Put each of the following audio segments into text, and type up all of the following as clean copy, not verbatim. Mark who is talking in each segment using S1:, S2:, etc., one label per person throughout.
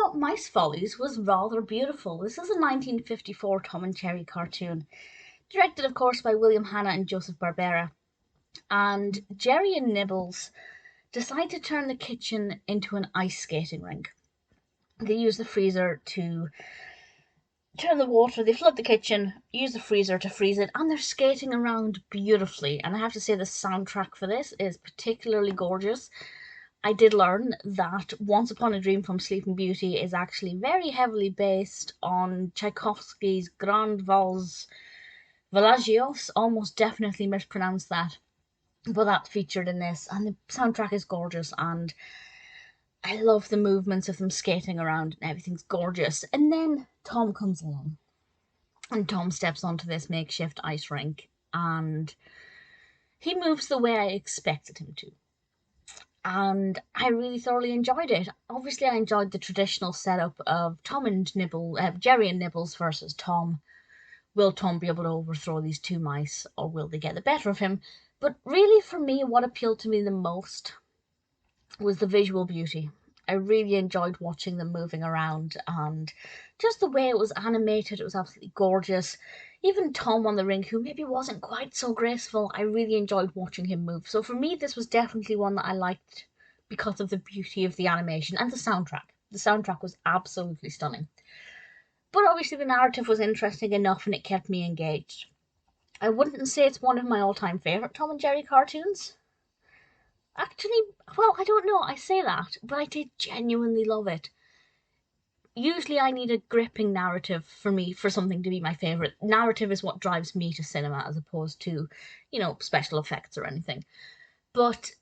S1: thought Mice Follies was rather beautiful. This is a 1954 Tom and Jerry cartoon, directed, of course, by William Hanna and Joseph Barbera. And Jerry and Nibbles decide to turn the kitchen into an ice skating rink. They use the freezer to turn the water, they flood the kitchen, use the freezer to freeze it, and they're skating around beautifully. And I have to say, the soundtrack for this is particularly gorgeous. I did learn that Once Upon a Dream from Sleeping Beauty is actually very heavily based on Tchaikovsky's Grand Vals Villagios. Almost definitely mispronounced that, but that's featured in this, and the soundtrack is gorgeous, and I love the movements of them skating around, and everything's gorgeous. And then Tom comes along, and Tom steps onto this makeshift ice rink, and he moves the way I expected him to. And I really thoroughly enjoyed it. Obviously, I enjoyed the traditional setup of Jerry and Nibbles versus Tom. Will Tom be able to overthrow these two mice, or will they get the better of him? But really, for me, what appealed to me the most was the visual beauty. I really enjoyed watching them moving around, and just the way it was animated, it was absolutely gorgeous. Even Tom on the rink, who maybe wasn't quite so graceful, I really enjoyed watching him move. So for me, this was definitely one that I liked because of the beauty of the animation and the soundtrack. The soundtrack was absolutely stunning. But obviously the narrative was interesting enough and it kept me engaged. I wouldn't say it's one of my all-time favourite Tom and Jerry cartoons. Actually, well, I don't know, I say that, but I did genuinely love it. Usually I need a gripping narrative for something to be my favourite. Narrative is what drives me to cinema as opposed to, special effects or anything. But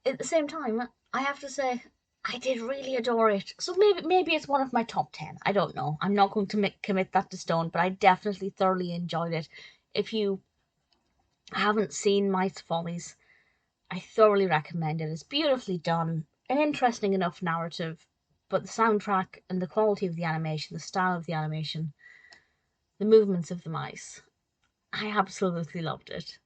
S1: at the same time, I have to say, I did really adore it. So maybe it's one of my top 10. I don't know. I'm not going to commit that to stone, but I definitely thoroughly enjoyed it. If you haven't seen Mice Follies, I thoroughly recommend it. It's beautifully done, an interesting enough narrative, but the soundtrack and the quality of the animation, the style of the animation, the movements of the mice, I absolutely loved it.